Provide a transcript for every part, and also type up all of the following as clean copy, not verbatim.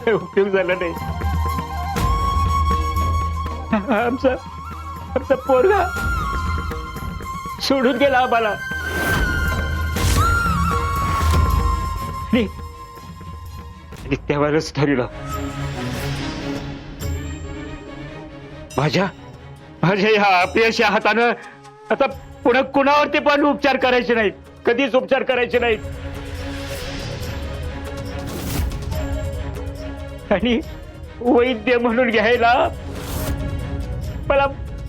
काही उपयोग झाला नाही. आमचा आमचा पोरगा सोडून गेला आम्हाला. आणि तेव्हाच ठरलं माझ्या माझ्या ह्या अपयशा हातानं आता पुन्हा कुणावरती पण उपचार करायचे नाहीत, कधीच उपचार करायचे नाहीत. आणि वैद्य म्हणून घ्यायला मला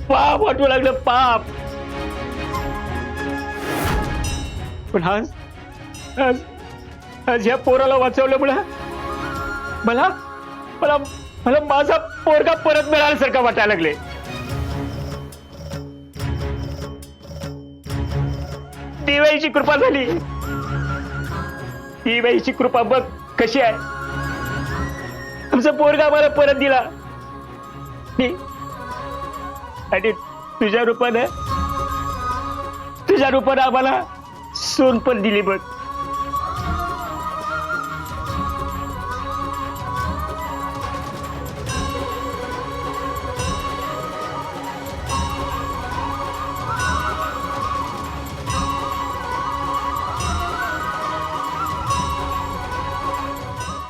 पाप वाटू लागलं, पाप. पण आज आज आज ह्या पोराला वाचवल्यामुळं मला मला मला माझा पोरगा परत मिळाल्यासारखं वाटायला लागले. देवाईची कृपा झाली. देवाईची कृपा बघ कशी आहे. आमचा पोरगा मला परत दिला आणि तुझ्या रूपानं आम्हाला सून पण दिली बघ.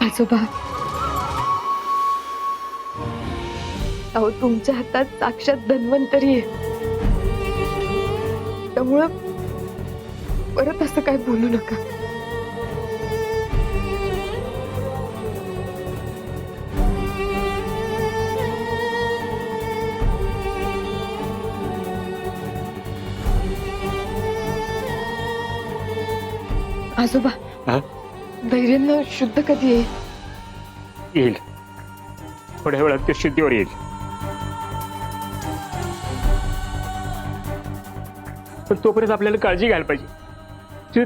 आजोबा, अहो तुमच्या हातात साक्षात धन्वंतरी आहे. त्यामुळं परत असं काय बोलू नका. आजोबा, धैर्यानं शुद्ध कधी येईल? थोड्या वेळात ते शुद्धीवर येईल. पण तोपर्यंत आपल्याला काळजी घ्यायला पाहिजे.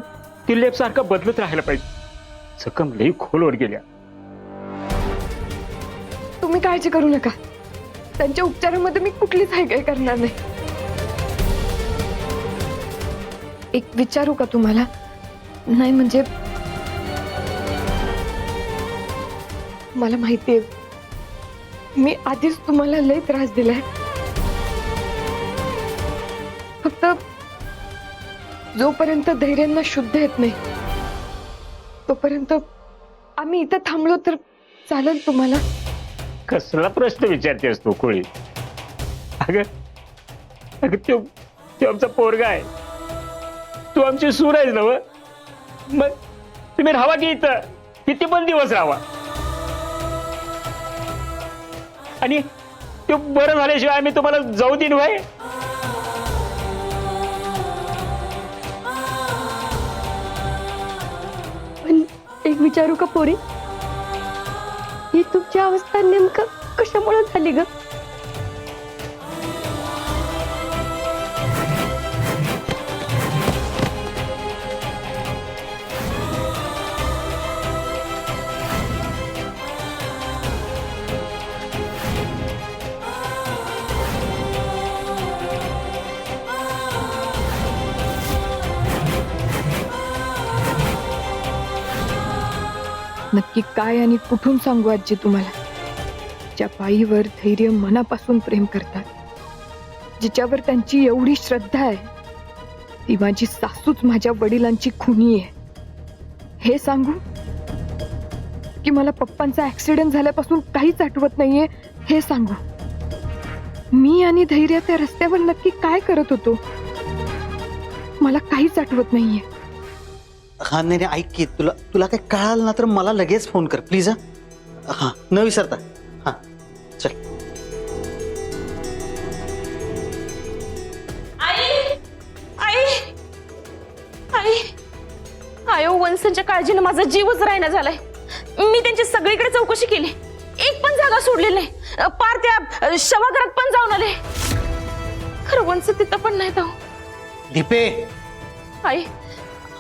ती लेप सारखं बदलत राहायला पाहिजे. जखम लई खोलवर गेल्या. तुम्ही काळजी करू नका. त्यांच्या उपचारामध्ये मी कुठलीच हायगाय करणार नाही. एक विचारू का तुम्हाला? नाही म्हणजे मला माहितीये मी आधीच तुम्हाला लय त्रास दिलाय. फक्त जोपर्यंत धैर्यांना शुद्ध येत नाही तोपर्यंत आम्ही इथं थांबलो तर चालेल तुम्हाला? कसला प्रश्न विचारतेस तू कोळी? अगं अगं तो आमचा पोरगा आहे. तू आमची सूर आहेस ना. मग तुम्ही राहावा की इथं किती पण दिवस राहावा. आणि ते बरं झाल्याशिवाय आम्ही तुम्हाला जाऊ देईन व्हय? पण एक विचारू का पोरी? ही तुमची अवस्था नेमकं कशामुळे झाली ग? नक्की काय आणि कुठून सांगू आजी तुम्हाला? ज्या बाईवर धैर्य मनापासून प्रेम करतात, जिच्यावर त्यांची एवढी श्रद्धा आहे, ती माझी सासूच माझ्या वडिलांची खुनी आहे. हे सांगू की मला पप्पांचा ऍक्सिडेंट झाल्यापासून काहीच आठवत नाहीये हे सांगू? मी आणि धैर्य त्या रस्त्यावर नक्की काय करत होतो मला काहीच आठवत नाहीये. हा नाही ऐक की, तुला काय कळालं ना तर मला लगेच फोन कर प्लीज. हा न विसरता. हा चल. आई आई आई आयो, वंसांच्या काळजीने माझा जीवच राहिना झालाय. मी त्यांची सगळीकडे चौकशी केली, एक पण जागा सोडलेली नाही. पार त्या शवागारात पण जाऊन आले, खरं वंस तिथं पण नाही. जाऊ दीपे. आई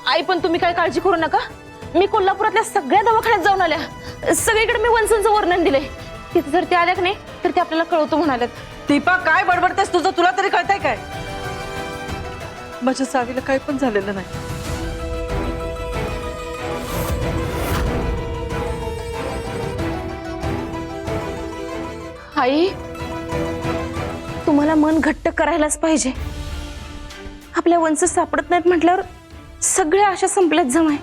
आई पण तुम्ही काय काळजी करू नका. मी कोल्हापुरातल्या सगळ्या दवाखान्यात जाऊन आल्या, सगळीकडे मी वंसांचं वर्णन दिलंय. तिथे जर ते आल्या की नाही तर ते आपल्याला कळवतो म्हणाल्यात. दीपा काय बडबडतेस? तुझं तुला तरी कळतंय काय? माझ्या सावीला काही पण झालेलं नाही. आई, तुम्हाला मन घट्ट करायलाच पाहिजे. आपल्या वंश सापडत नाहीत म्हटल्यावर सगळ्या आशा संपल्यात जमाय.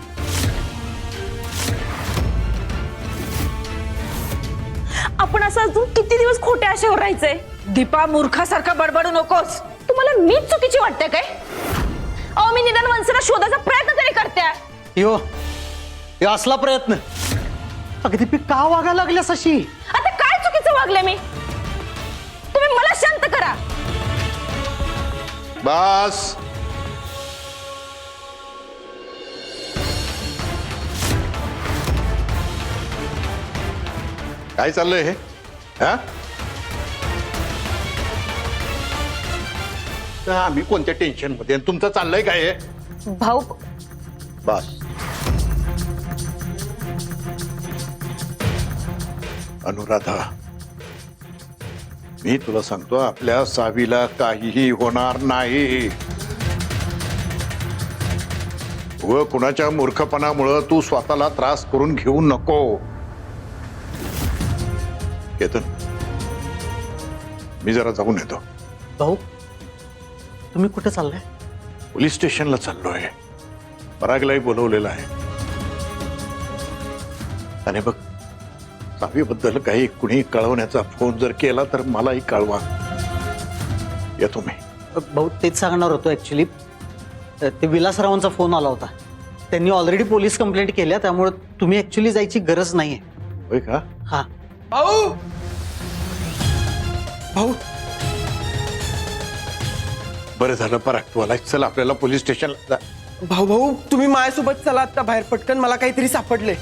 आपण असं अजून किती दिवस खोट्या आशेवर राहायचंय? दीपा, मूर्खासारखा बडबडू नकोस. तुम्हाला मीच चुकीची वाटते काय? अहो, मी निदान वंशला शोधायचा प्रयत्न तरी करते. यो असला प्रयत्न. अगदी दीपी का वागायला लागल्यास अशी? आता काय चुकीचं वागले मी? तुम्ही मला शांत करा. बस. काय चाललंय हे? हा? आम्ही कोणत्या टेन्शन मध्ये आणि तुमचं चाललंय काय हे? भाऊ, बस. अनुराधा, मी तुला सांगतो, आपल्या सावीला काहीही होणार नाही. व कुणाच्या मूर्खपणामुळं तू स्वतःला त्रास करून घेऊ नको. केतन, मी जरा जाऊन येतो. भाऊ तुम्ही कुठे चाललाय? पोलीस स्टेशनला चाललोय. परागलाही बोलवलेलं आहे. आणि बघ, सावीबद्दल काही कुणी कळवण्याचा फोन जर केला तर मलाही कळवा. येतो मी. भाऊ तेच सांगणार होतो ऍक्च्युली. ते विलासरावांचा फोन आला होता. त्यांनी ऑलरेडी पोलीस कंप्लेंट केल्या, त्यामुळे तुम्ही ऍक्च्युली जायची गरज नाहीये. होय का? हा. भाऊ भाऊ बरं झालं पराग तू आलाय. चल आपल्याला पोलीस स्टेशनला जा. भाऊ भाऊ तुम्ही माझ्यासोबत चला आता बाहेर पटकन. मला काहीतरी सापडले.